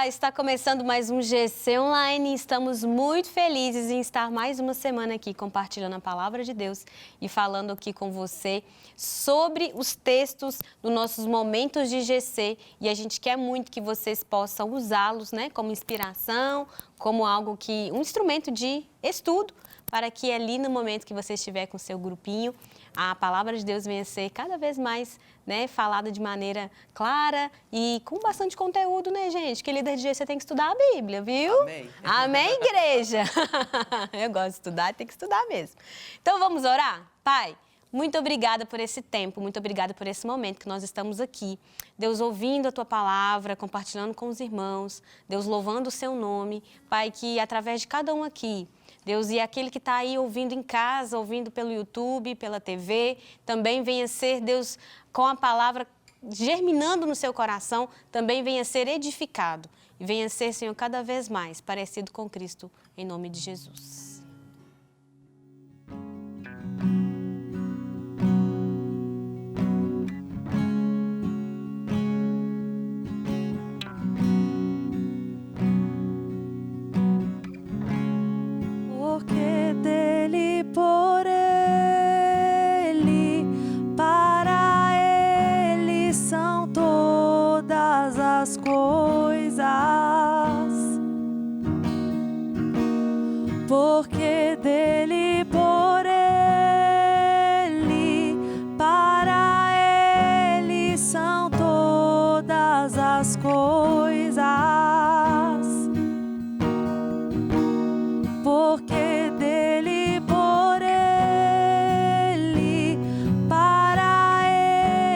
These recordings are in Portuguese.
Olá, está começando mais um GC Online. Estamos muito felizes em estar mais uma semana aqui compartilhando a palavra de Deus e falando aqui com você sobre os textos dos nossos momentos de GC. E a gente quer muito que vocês possam usá-los, né, como inspiração, como algo que um instrumento de estudo, para que ali no momento que você estiver com o seu grupinho, a palavra de Deus venha a ser cada vez mais, né, falada de maneira clara e com bastante conteúdo, né, gente? Que líder de GC tem que estudar a Bíblia, viu? Amém. Amém, igreja? Eu gosto de estudar, tem que estudar mesmo. Então vamos orar? Pai, muito obrigada por esse tempo, muito obrigada por esse momento que nós estamos aqui. Deus, ouvindo a Tua palavra, compartilhando com os irmãos, Deus, louvando o Seu nome. Pai, que através de cada um aqui, Deus, e aquele que está aí ouvindo em casa, ouvindo pelo YouTube, pela TV, também venha ser, Deus, com a palavra germinando no seu coração, também venha ser edificado. E venha ser, Senhor, cada vez mais parecido com Cristo, em nome de Jesus. Porque dele, por ele, para ele são todas as coisas. Porque dele, por ele, para ele são todas as coisas. Porque dele, por ele, para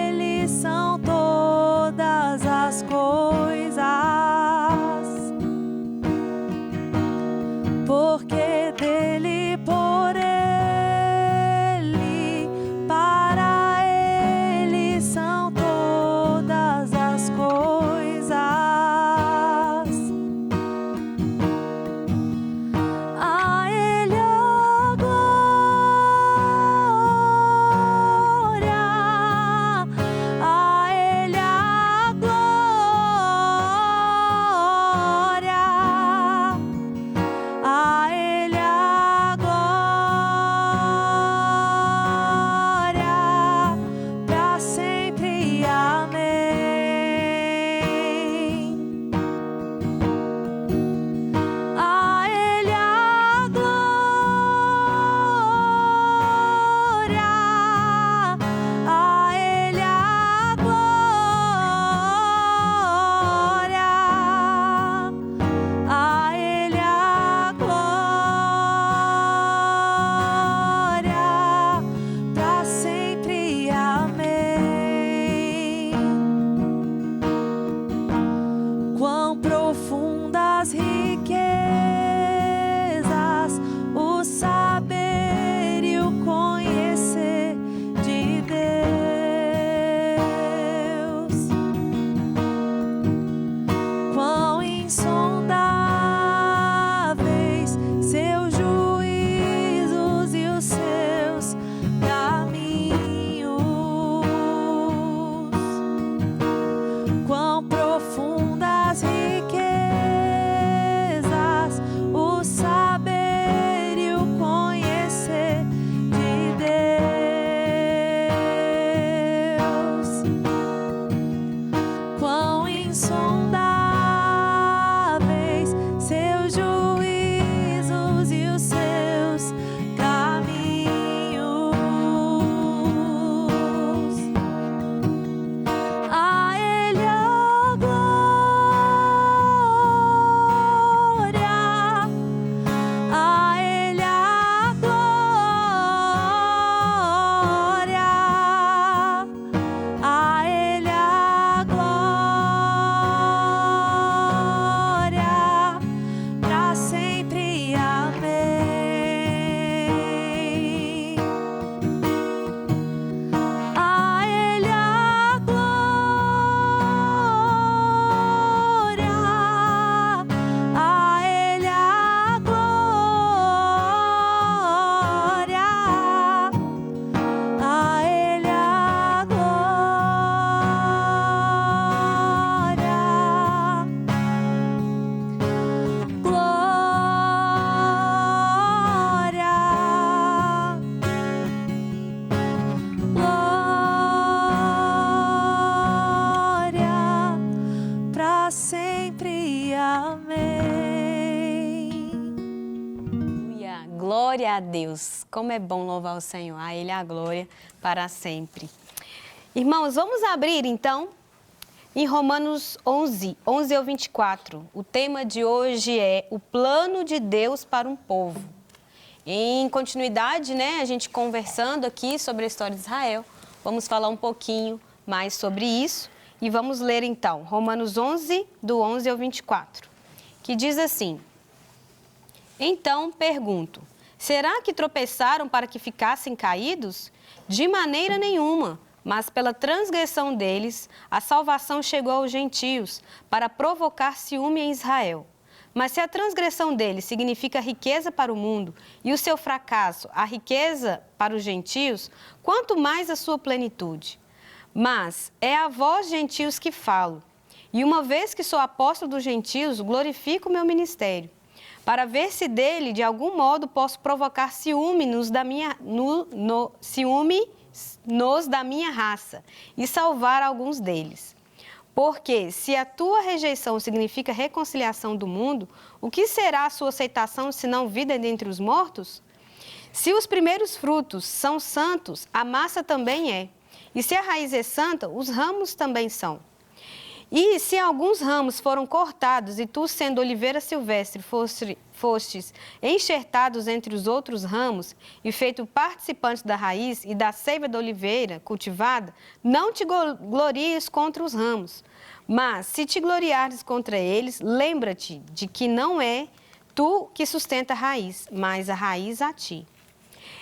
ele são todas as coisas. para sempre. Amém. Aleluia. Glória a Deus. Como é bom louvar o Senhor. A Ele a glória para sempre. Irmãos, vamos abrir então em Romanos 11 ao 24. O tema de hoje é o plano de Deus para um povo. Em continuidade, né, a gente conversando aqui sobre a história de Israel, vamos falar um pouquinho mais sobre isso e vamos ler então Romanos 11, do 11 ao 24, que diz assim: Então pergunto, será que tropeçaram para que ficassem caídos? De maneira nenhuma, mas pela transgressão deles, a salvação chegou aos gentios, para provocar ciúme em Israel. Mas se a transgressão deles significa riqueza para o mundo e o seu fracasso a riqueza para os gentios, quanto mais a sua plenitude. Mas é a vós, gentios, que falo. E uma vez que sou apóstolo dos gentios, glorifico o meu ministério, para ver se dele, de algum modo, posso provocar ciúme nos da minha raça e salvar alguns deles. Porque, se a tua rejeição significa reconciliação do mundo, o que será a sua aceitação, senão vida dentre os mortos? Se os primeiros frutos são santos, a massa também é. E se a raiz é santa, os ramos também são. E se alguns ramos foram cortados, e tu, sendo oliveira silvestre, fostes enxertados entre os outros ramos, e feito participante da raiz e da seiva da oliveira cultivada, não te glories contra os ramos. Mas, se te gloriares contra eles, lembra-te de que não é tu que sustenta a raiz, mas a raiz a ti.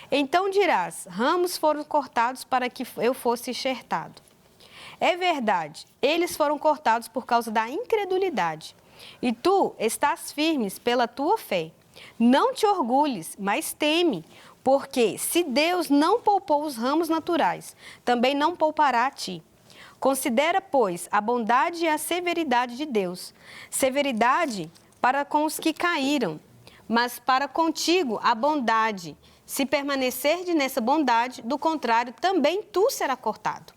Então dirás, ramos foram cortados para que eu fosse enxertado. É verdade, eles foram cortados por causa da incredulidade. E tu estás firmes pela tua fé. Não te orgulhes, mas teme, porque se Deus não poupou os ramos naturais, também não poupará a ti. Considera, pois, a bondade e a severidade de Deus. Severidade para com os que caíram, mas para contigo a bondade. Se permanecerdes nessa bondade, do contrário, também tu será cortado.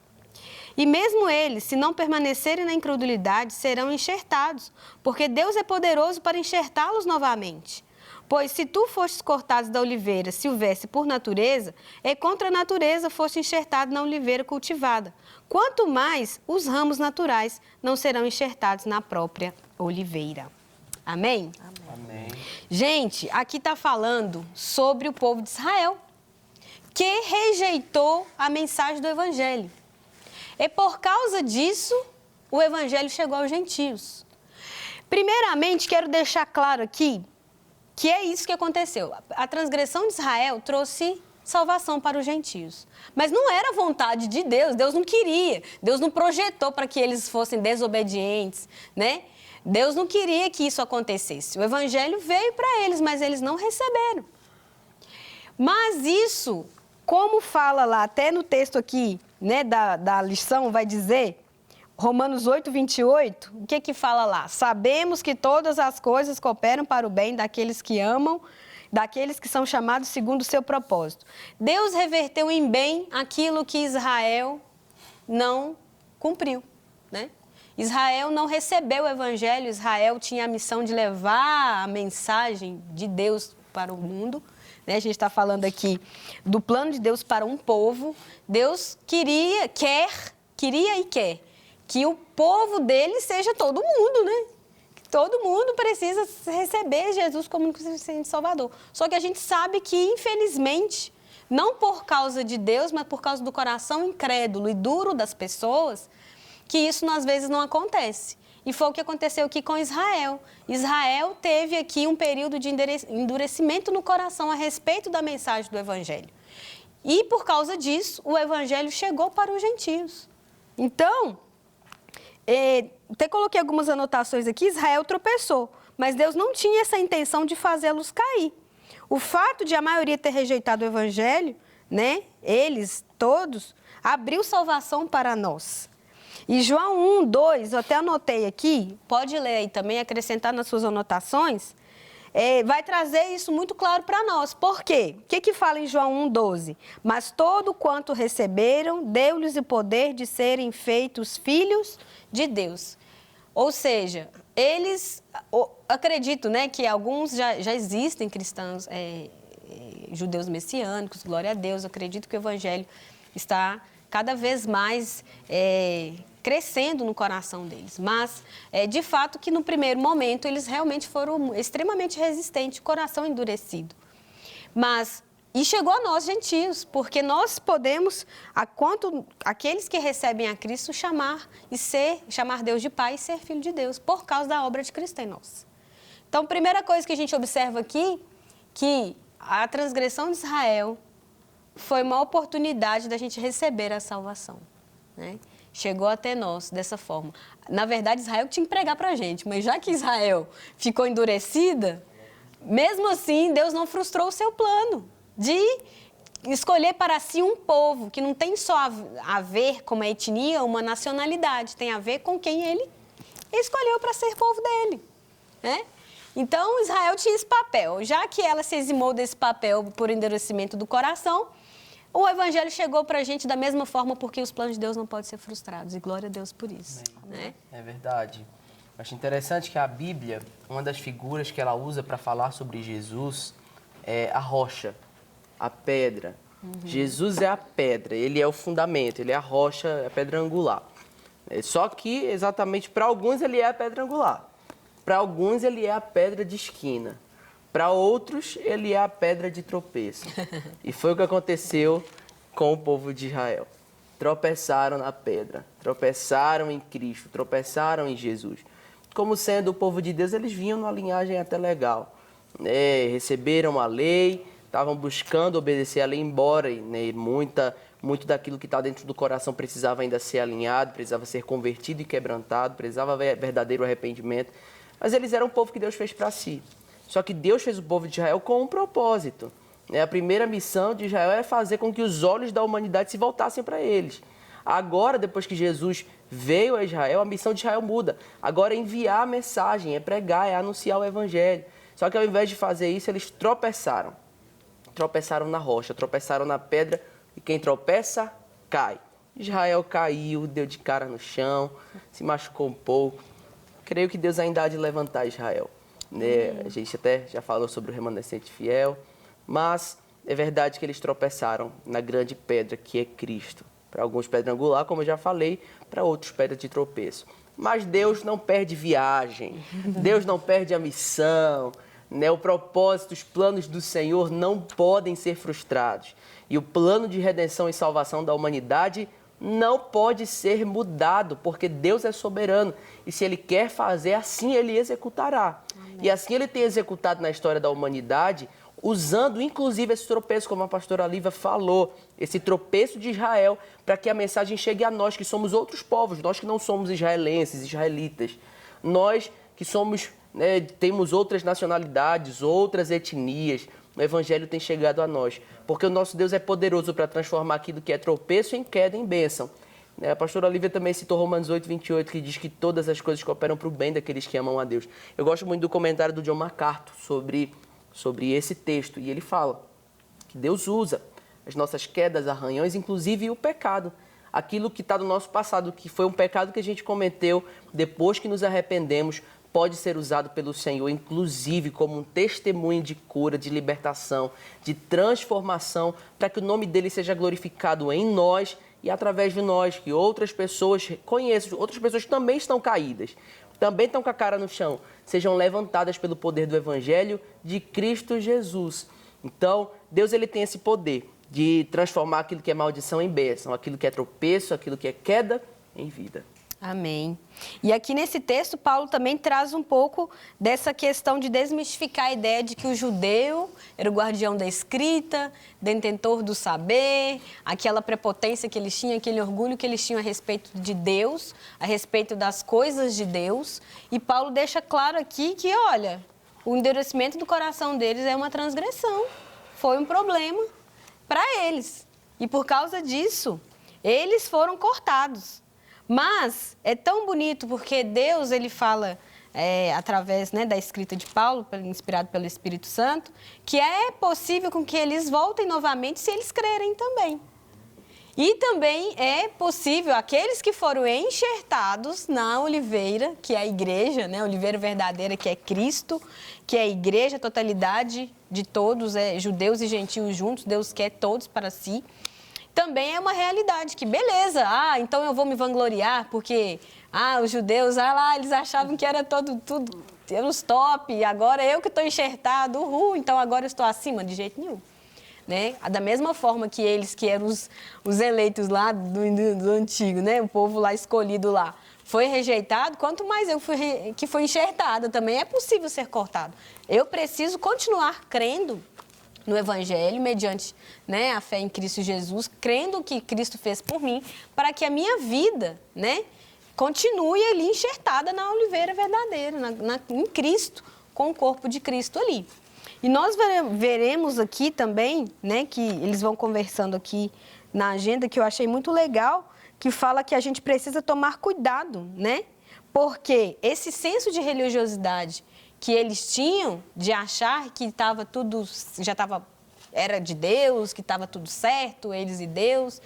E mesmo eles, se não permanecerem na incredulidade, serão enxertados, porque Deus é poderoso para enxertá-los novamente. Pois se tu fostes cortado da oliveira silvestre por natureza, é contra a natureza foste enxertado na oliveira cultivada. Quanto mais os ramos naturais não serão enxertados na própria oliveira. Amém? Amém. Gente, aqui está falando sobre o povo de Israel, que rejeitou a mensagem do Evangelho. E por causa disso, o Evangelho chegou aos gentios. Primeiramente, quero deixar claro aqui que é isso que aconteceu. A transgressão de Israel trouxe salvação para os gentios. Mas não era vontade de Deus, Deus não queria. Deus não projetou para que eles fossem desobedientes, né? Deus não queria que isso acontecesse. O Evangelho veio para eles, mas eles não receberam. Mas isso, como fala lá, até no texto aqui, né, da lição, vai dizer, Romanos 8, 28, o que fala lá? Sabemos que todas as coisas cooperam para o bem daqueles que amam, daqueles que são chamados segundo o seu propósito. Deus reverteu em bem aquilo que Israel não cumpriu, né? Israel não recebeu o Evangelho, Israel tinha a missão de levar a mensagem de Deus para o mundo. A gente está falando aqui do plano de Deus para um povo. Deus queria e quer que o povo dele seja todo mundo, né? Que todo mundo precisa receber Jesus como único e Salvador. Só que a gente sabe que, infelizmente, não por causa de Deus, mas por causa do coração incrédulo e duro das pessoas, que isso às vezes não acontece. E foi o que aconteceu aqui com Israel. Israel teve aqui um período de endurecimento no coração a respeito da mensagem do Evangelho. E, por causa disso, o Evangelho chegou para os gentios. Então, até coloquei algumas anotações aqui, Israel tropeçou, mas Deus não tinha essa intenção de fazê-los cair. O fato de a maioria ter rejeitado o Evangelho, né, eles todos, abriu salvação para nós. E João 1, 2, eu até anotei aqui, pode ler aí também, acrescentar nas suas anotações, vai trazer isso muito claro para nós. Por quê? O que fala em João 1, 12? Mas todo quanto receberam, deu-lhes o poder de serem feitos filhos de Deus. Ou seja, eles, acredito, né, que alguns já existem cristãos, judeus messiânicos, glória a Deus, acredito que o evangelho está cada vez mais crescendo no coração deles. Mas, de fato, que no primeiro momento eles realmente foram extremamente resistentes, coração endurecido. Mas, e chegou a nós, gentios, porque nós podemos, aqueles que recebem a Cristo, chamar Deus de Pai e ser filho de Deus, por causa da obra de Cristo em nós. Então, primeira coisa que a gente observa aqui, que a transgressão de Israel foi uma oportunidade da gente receber a salvação, né? Chegou até nós dessa forma. Na verdade, Israel tinha que pregar para a gente, mas já que Israel ficou endurecida, mesmo assim, Deus não frustrou o seu plano de escolher para si um povo que não tem só a ver com uma etnia, uma nacionalidade, tem a ver com quem ele escolheu para ser povo dele, né? Então, Israel tinha esse papel. Já que ela se eximou desse papel por endurecimento do coração, o evangelho chegou para a gente da mesma forma, porque os planos de Deus não podem ser frustrados. E glória a Deus por isso, né? É verdade. Acho interessante que a Bíblia, uma das figuras que ela usa para falar sobre Jesus é a rocha, a pedra. Jesus é a pedra, ele é o fundamento, ele é a rocha, a pedra angular. Só que, exatamente, para alguns ele é a pedra angular. Para alguns ele é a pedra de esquina. Para outros ele é a pedra de tropeço. E foi o que aconteceu com o povo de Israel. Tropeçaram na pedra, tropeçaram em Cristo, tropeçaram em Jesus. Como sendo o povo de Deus, eles vinham numa linhagem até legal. Receberam a lei, estavam buscando obedecer a lei, embora muito daquilo que está dentro do coração precisava ainda ser alinhado, precisava ser convertido e quebrantado, precisava haver verdadeiro arrependimento. Mas eles eram um povo que Deus fez para si. Só que Deus fez o povo de Israel com um propósito. A primeira missão de Israel é fazer com que os olhos da humanidade se voltassem para eles. Agora, depois que Jesus veio a Israel, a missão de Israel muda. Agora é enviar a mensagem, é pregar, é anunciar o evangelho. Só que ao invés de fazer isso, eles tropeçaram. Tropeçaram na rocha, tropeçaram na pedra, e quem tropeça, cai. Israel caiu, deu de cara no chão, se machucou um pouco. Creio que Deus ainda há de levantar Israel. A gente até já falou sobre o remanescente fiel, mas é verdade que eles tropeçaram na grande pedra que é Cristo. Para alguns pedra angular, como eu já falei, para outros pedra de tropeço. Mas Deus não perde viagem, Deus não perde a missão, o propósito, os planos do Senhor não podem ser frustrados. E o plano de redenção e salvação da humanidade não pode ser mudado, porque Deus é soberano. E se Ele quer fazer, assim Ele executará. Amém. E assim Ele tem executado na história da humanidade, usando inclusive esse tropeço, como a pastora Lívia falou, esse tropeço de Israel, para que a mensagem chegue a nós, que somos outros povos, nós que não somos israelenses, israelitas. Nós que somos, temos outras nacionalidades, outras etnias, o Evangelho tem chegado a nós, porque o nosso Deus é poderoso para transformar aquilo que é tropeço em queda, em bênção. A pastora Olivia também citou Romanos 8:28, que diz que todas as coisas cooperam para o bem daqueles que amam a Deus. Eu gosto muito do comentário do John MacArthur sobre esse texto, e ele fala que Deus usa as nossas quedas, arranhões, inclusive o pecado. Aquilo que está no nosso passado, que foi um pecado que a gente cometeu, depois que nos arrependemos, pode ser usado pelo Senhor, inclusive como um testemunho de cura, de libertação, de transformação, para que o nome dele seja glorificado em nós e através de nós, que outras pessoas conheçam, outras pessoas que também estão caídas, também estão com a cara no chão, sejam levantadas pelo poder do Evangelho de Cristo Jesus. Então, Deus ele tem esse poder de transformar aquilo que é maldição em bênção, aquilo que é tropeço, aquilo que é queda em vida. Amém. E aqui nesse texto, Paulo também traz um pouco dessa questão de desmistificar a ideia de que o judeu era o guardião da escrita, detentor do saber, aquela prepotência que eles tinham, aquele orgulho que eles tinham a respeito de Deus, a respeito das coisas de Deus. E Paulo deixa claro aqui que, olha, o endurecimento do coração deles é uma transgressão, foi um problema para eles. E por causa disso, eles foram cortados. Mas é tão bonito porque Deus, ele fala através da escrita de Paulo, inspirado pelo Espírito Santo, que é possível com que eles voltem novamente se eles crerem também. E também é possível aqueles que foram enxertados na oliveira, que é a igreja, né? A oliveira verdadeira, que é Cristo, que é a igreja, a totalidade de todos, judeus e gentios juntos, Deus quer todos para si. Também é uma realidade que, beleza, então eu vou me vangloriar, porque, os judeus, lá, eles achavam que era tudo, eram os top, e agora eu que estou enxertado, então agora eu estou acima, de jeito nenhum. Né? Da mesma forma que eles, que eram os eleitos lá do antigo, né? O povo lá escolhido lá, foi rejeitado, quanto mais eu que fui enxertada, também é possível ser cortado. Eu preciso continuar crendo no Evangelho, mediante, né, a fé em Cristo Jesus, crendo o que Cristo fez por mim, para que a minha vida, né, continue ali enxertada na oliveira verdadeira, em Cristo, com o corpo de Cristo ali. E nós veremos aqui também, né, que eles vão conversando aqui na agenda, que eu achei muito legal, que fala que a gente precisa tomar cuidado, né? Porque esse senso de religiosidade que eles tinham, de achar que estava tudo, era de Deus, que estava tudo certo, eles e Deus,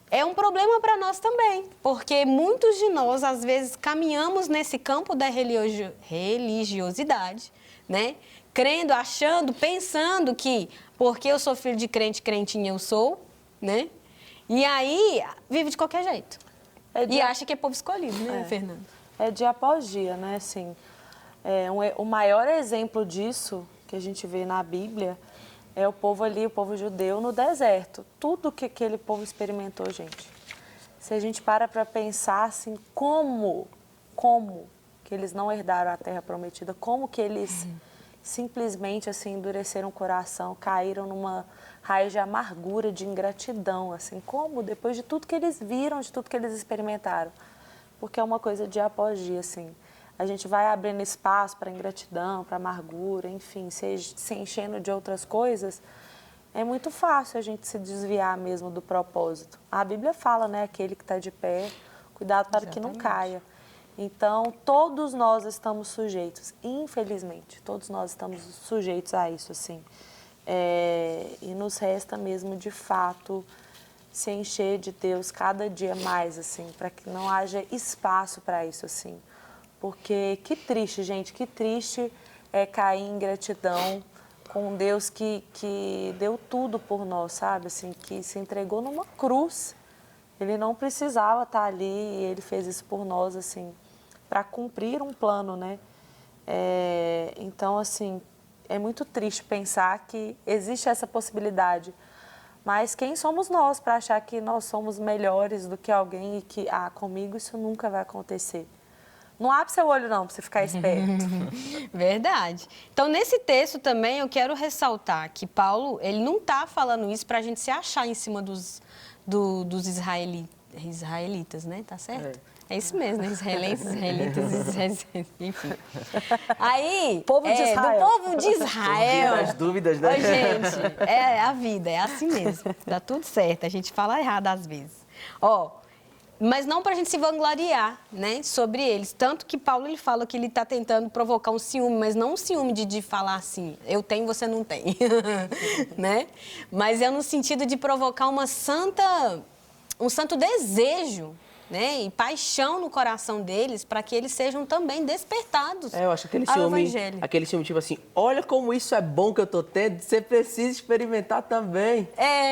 é um problema para nós também, porque muitos de nós, às vezes, caminhamos nesse campo da religiosidade, né? Crendo, achando, pensando que porque eu sou filho de crente, crentinha eu sou, né? E aí, vive de qualquer jeito. E acha que é povo escolhido, né, Fernanda? É dia após dia, né, assim. O maior exemplo disso que a gente vê na Bíblia é o povo ali, o povo judeu no deserto. Tudo que aquele povo experimentou, gente. Se a gente para pensar assim, como que eles não herdaram a terra prometida, como que eles simplesmente assim endureceram o coração, caíram numa raiz de amargura, de ingratidão, assim, como depois de tudo que eles viram, de tudo que eles experimentaram. Porque é uma coisa dia após dia, assim. A gente vai abrindo espaço para ingratidão, para amargura, enfim, se enchendo de outras coisas, é muito fácil a gente se desviar mesmo do propósito. A Bíblia fala, né, aquele que está de pé, cuidado para que não caia. Então, todos nós estamos sujeitos, infelizmente, todos nós estamos sujeitos a isso, assim. E nos resta mesmo, de fato, se encher de Deus cada dia mais, assim, para que não haja espaço para isso, assim. Porque que triste, gente, que triste é cair em gratidão com um Deus que deu tudo por nós, sabe? Assim, que se entregou numa cruz. Ele não precisava estar ali e ele fez isso por nós, assim, para cumprir um plano, né? Então, assim, é muito triste pensar que existe essa possibilidade. Mas quem somos nós para achar que nós somos melhores do que alguém e que, comigo isso nunca vai acontecer? Não abre seu olho, não, para você ficar esperto. Verdade. Então, nesse texto também, eu quero ressaltar que Paulo, ele não está falando isso para a gente se achar em cima dos israelitas, né? Tá certo? É isso mesmo, né? Israelitas, enfim. Aí, povo de Israel. Do povo de Israel. As dúvidas, né? Ô, gente, é a vida, é assim mesmo. Dá tudo certo, a gente fala errado às vezes. Mas não para a gente se vangloriar, né, sobre eles. Tanto que Paulo ele fala que ele está tentando provocar um ciúme, mas não um ciúme de falar assim, eu tenho, você não tem, né? Mas é no sentido de provocar um santo desejo, né, e paixão no coração deles para que eles sejam também despertados eu acho aquele ao ciúme, Evangelho. aquele ciúme tipo assim, olha como isso é bom que eu tô tendo, você precisa experimentar também.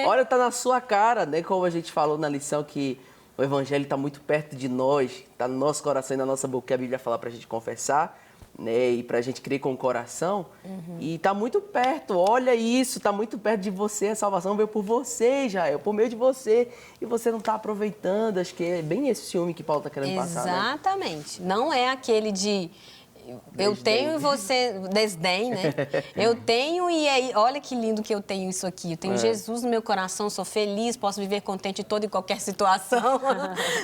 Olha, tá na sua cara, né? Como a gente falou na lição que o Evangelho está muito perto de nós, está no nosso coração e na nossa boca, que a Bíblia fala para a gente confessar, né? E para a gente crer com o coração. E está muito perto, olha isso, está muito perto de você, a salvação veio por você, Israel, por meio de você. E você não está aproveitando, acho que é bem esse ciúme que Paulo está querendo passar. Exatamente. Né? Não é aquele de... Eu tenho e você... Desdém, né? Eu tenho e aí... Olha que lindo que eu tenho isso aqui. Eu tenho Jesus no meu coração, sou feliz, posso viver contente em toda e qualquer situação.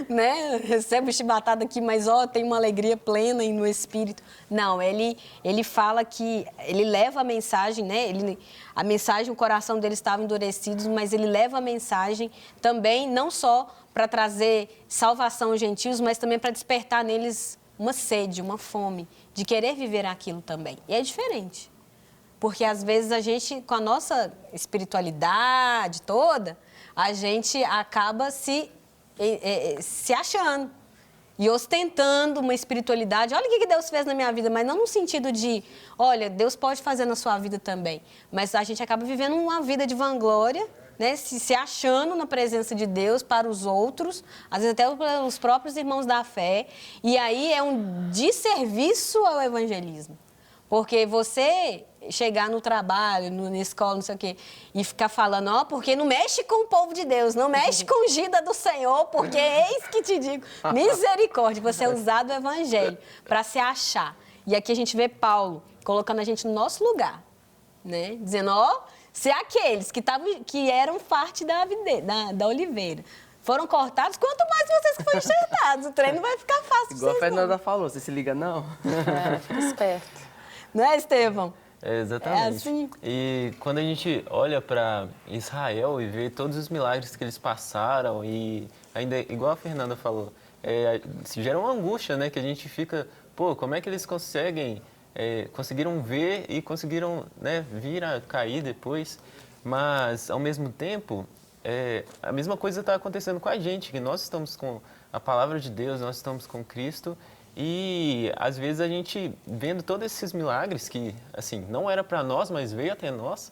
Né? Recebo chibatada aqui, mas tenho uma alegria plena no Espírito. Não, ele fala que... Ele leva a mensagem, né? A mensagem, o coração dele estava endurecido, mas ele leva a mensagem também, não só para trazer salvação aos gentios, mas também para despertar neles uma sede, uma fome de querer viver aquilo também. E é diferente. Porque às vezes a gente, com a nossa espiritualidade toda, a gente acaba se achando e ostentando uma espiritualidade. Olha o que Deus fez na minha vida, mas não no sentido de, olha, Deus pode fazer na sua vida também. Mas a gente acaba vivendo uma vida de vanglória, né? Se achando na presença de Deus para os outros, às vezes até para os próprios irmãos da fé. E aí é um desserviço ao evangelismo. Porque você chegar no trabalho, na escola, não sei o quê, e ficar falando, ó, porque não mexe com o povo de Deus, não mexe com a ungida do Senhor, porque eis que te digo, misericórdia, você usar do evangelho para se achar. E aqui a gente vê Paulo colocando a gente no nosso lugar, né? Dizendo, ó, se aqueles que eram parte da oliveira foram cortados, quanto mais vocês que foram enxertados. O treino vai ficar fácil. Igual a Fernanda falou, você se liga não? Fica esperto. Não é, Estevão? Exatamente. É assim. E quando a gente olha para Israel e vê todos os milagres que eles passaram e ainda, igual a Fernanda falou, se gera uma angústia, né? Que a gente fica, pô, como é que eles conseguiram ver e conseguiram, né, vir a cair depois? Mas, ao mesmo tempo, a mesma coisa está acontecendo com a gente, que nós estamos com a palavra de Deus, nós estamos com Cristo. E, às vezes, a gente, vendo todos esses milagres, que, assim, não era para nós, mas veio até nós,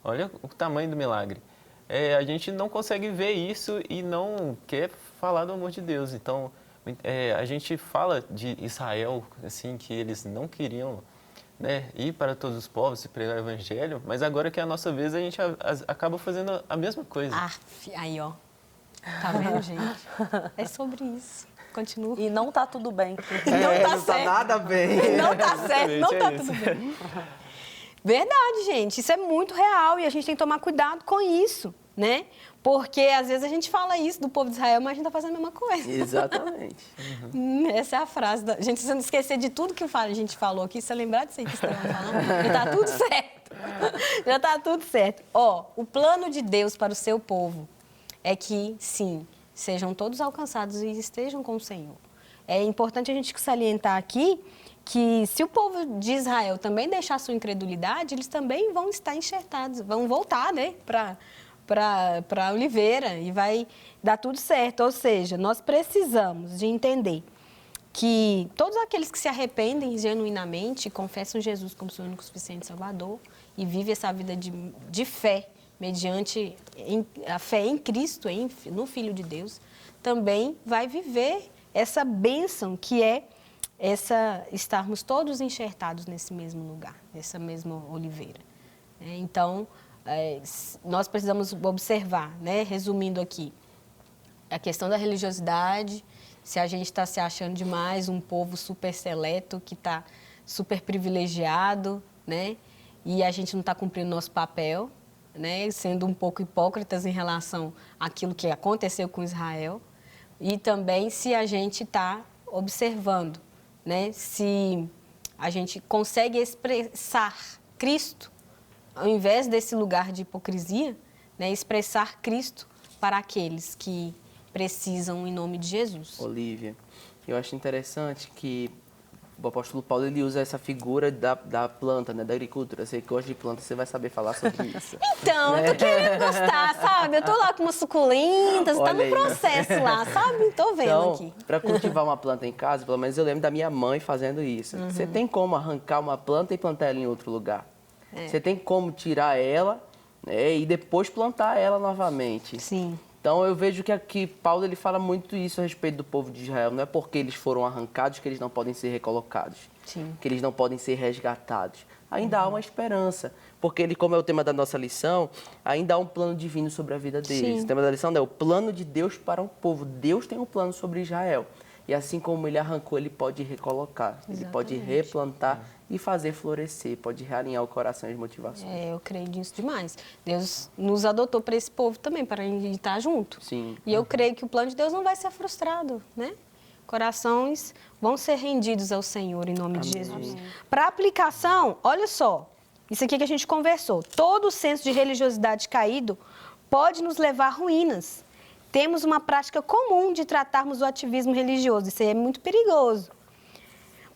olha o tamanho do milagre. A gente não consegue ver isso e não quer falar do amor de Deus. Então, a gente fala de Israel, assim, que eles não queriam, né, ir para todos os povos e pregar o evangelho, mas agora que é a nossa vez, a gente acaba fazendo a mesma coisa. Aí, ó. Tá vendo, gente? É sobre isso. Continua. E não tá tudo bem. Não tá nada bem. Não tá certo, não tá tudo bem. Verdade, gente. Isso é muito real e a gente tem que tomar cuidado com isso, né? Porque às vezes a gente fala isso do povo de Israel, mas a gente tá fazendo a mesma coisa. Exatamente. Essa é a frase da... Gente, se você não esquecer de tudo que a gente falou aqui, se você lembrar disso aí que você estava falando, já tá tudo certo. Já tá tudo certo. Ó, o plano de Deus para o seu povo é que, sim, sejam todos alcançados e estejam com o Senhor. É importante a gente salientar aqui que se o povo de Israel também deixar sua incredulidade, eles também vão estar enxertados, vão voltar, né, para a oliveira e vai dar tudo certo. Ou seja, nós precisamos de entender que todos aqueles que se arrependem genuinamente, confessam Jesus como seu único suficiente Salvador e vivem essa vida de fé, mediante a fé em Cristo, no Filho de Deus, também vai viver essa bênção que é estarmos todos enxertados nesse mesmo lugar, nessa mesma oliveira. Então, nós precisamos observar, né, resumindo aqui, a questão da religiosidade, se a gente está se achando demais um povo super seleto, que está super privilegiado, né, e a gente não está cumprindo nosso papel, né, sendo um pouco hipócritas em relação àquilo que aconteceu com Israel, e também se a gente está observando, né, se a gente consegue expressar Cristo, ao invés desse lugar de hipocrisia, né, expressar Cristo para aqueles que precisam em nome de Jesus. Olívia, eu acho interessante que o apóstolo Paulo ele usa essa figura da planta, né, da agricultura. Você que gosta de planta, você vai saber falar sobre isso. Então, eu tô querendo gostar, sabe? Eu tô lá com umas suculentas, tá no processo lá, sabe? Tô vendo então, aqui. Para cultivar uma planta em casa, pelo menos eu lembro da minha mãe fazendo isso. Você tem como arrancar uma planta e plantar ela em outro lugar. Você tem como tirar ela, né, e depois plantar ela novamente. Sim. Então eu vejo que aqui Paulo ele fala muito isso a respeito do povo de Israel. Não é porque eles foram arrancados que eles não podem ser recolocados. Sim. Que eles não podem ser resgatados. Ainda há uma esperança. Porque ele, como é o tema da nossa lição, ainda há um plano divino sobre a vida deles. Sim. O tema da lição é o plano de Deus para um povo. Deus tem um plano sobre Israel. E assim como ele arrancou, ele pode recolocar. Ele pode replantar e fazer florescer. Pode realinhar o coração e as motivações. Eu creio nisso demais. Deus nos adotou para esse povo também, para a gente estar junto. Sim. E eu creio que o plano de Deus não vai ser frustrado, né? Corações vão ser rendidos ao Senhor em nome de Jesus. Para aplicação, olha só, isso aqui que a gente conversou. Todo o senso de religiosidade caído pode nos levar a ruínas. Temos uma prática comum de tratarmos o ativismo religioso. Isso aí é muito perigoso.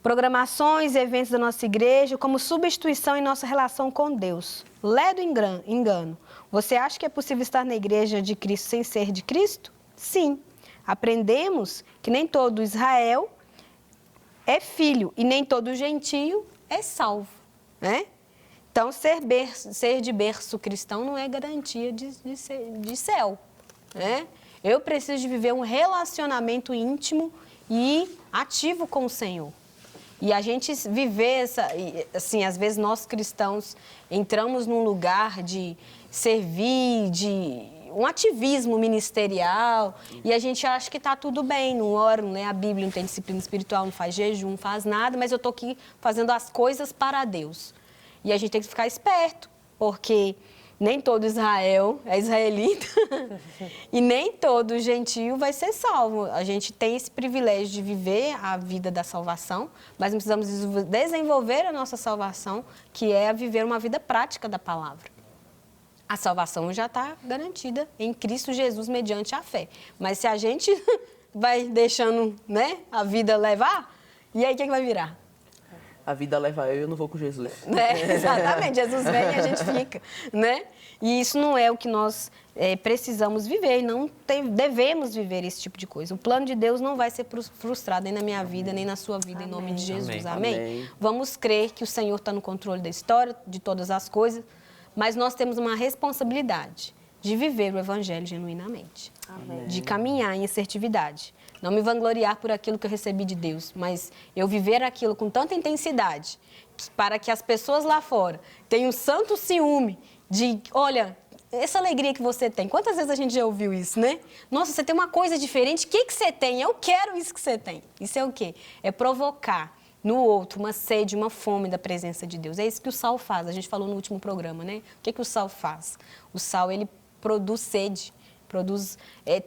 programações e eventos da nossa igreja como substituição em nossa relação com Deus. Ledo engano. Você acha que é possível estar na igreja de Cristo sem ser de Cristo? Sim. Aprendemos que nem todo Israel é filho e nem todo gentio é salvo, né? Então, ser de berço cristão não é garantia de céu, né? Eu preciso de viver um relacionamento íntimo e ativo com o Senhor. E a gente viver assim, às vezes nós cristãos entramos num lugar de servir, de um ativismo ministerial, e a gente acha que está tudo bem, não ora, não lê a Bíblia, não tem disciplina espiritual, não faz jejum, não faz nada, mas eu estou aqui fazendo as coisas para Deus. E a gente tem que ficar esperto, porque nem todo Israel é israelita e nem todo gentio vai ser salvo. A gente tem esse privilégio de viver a vida da salvação, mas precisamos desenvolver a nossa salvação, que é viver uma vida prática da palavra. A salvação já está garantida em Cristo Jesus mediante a fé. Mas se a gente vai deixando, né, a vida levar, e aí o que vai virar? A vida leva eu não vou com Jesus. Exatamente, Jesus vem e a gente fica, né? E isso não é o que nós precisamos viver, e não devemos viver esse tipo de coisa. O plano de Deus não vai ser frustrado nem na minha vida, nem na sua vida, em nome de Jesus. Amém? Vamos crer que o Senhor está no controle da história, de todas as coisas, mas nós temos uma responsabilidade de viver o Evangelho genuinamente, de caminhar em assertividade. Não me vangloriar por aquilo que eu recebi de Deus, mas eu viver aquilo com tanta intensidade para que as pessoas lá fora tenham um santo ciúme de, olha, essa alegria que você tem. Quantas vezes a gente já ouviu isso, né? Nossa, você tem uma coisa diferente, o que você tem? Eu quero isso que você tem. Isso é o quê? É provocar no outro uma sede, uma fome da presença de Deus. É isso que o sal faz. A gente falou no último programa, né? O que o sal faz? O sal, ele produz sede, produz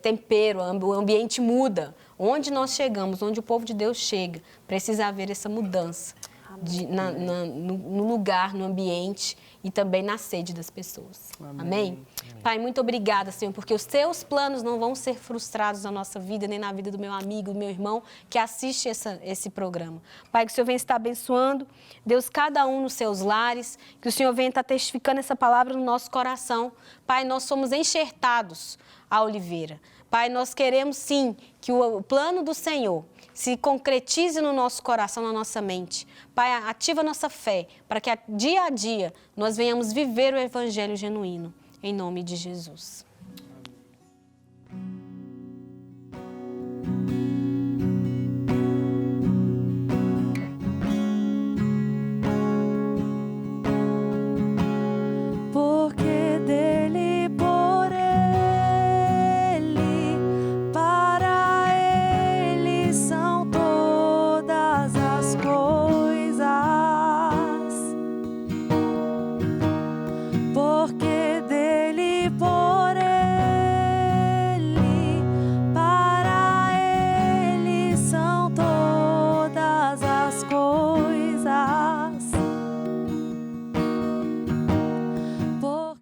tempero, o ambiente muda. Onde nós chegamos, onde o povo de Deus chega, precisa haver essa mudança no lugar, no ambiente e também na sede das pessoas. Amém? Pai, muito obrigada, Senhor, porque os teus planos não vão ser frustrados na nossa vida, nem na vida do meu amigo, do meu irmão que assiste esse programa. Pai, que o Senhor venha estar abençoando, Deus, cada um nos seus lares, que o Senhor venha estar testificando essa palavra no nosso coração. Pai, nós somos enxertados à oliveira. Pai, nós queremos sim que o plano do Senhor se concretize no nosso coração, na nossa mente. Pai, ativa a nossa fé para que dia a dia nós venhamos viver o Evangelho genuíno. Em nome de Jesus.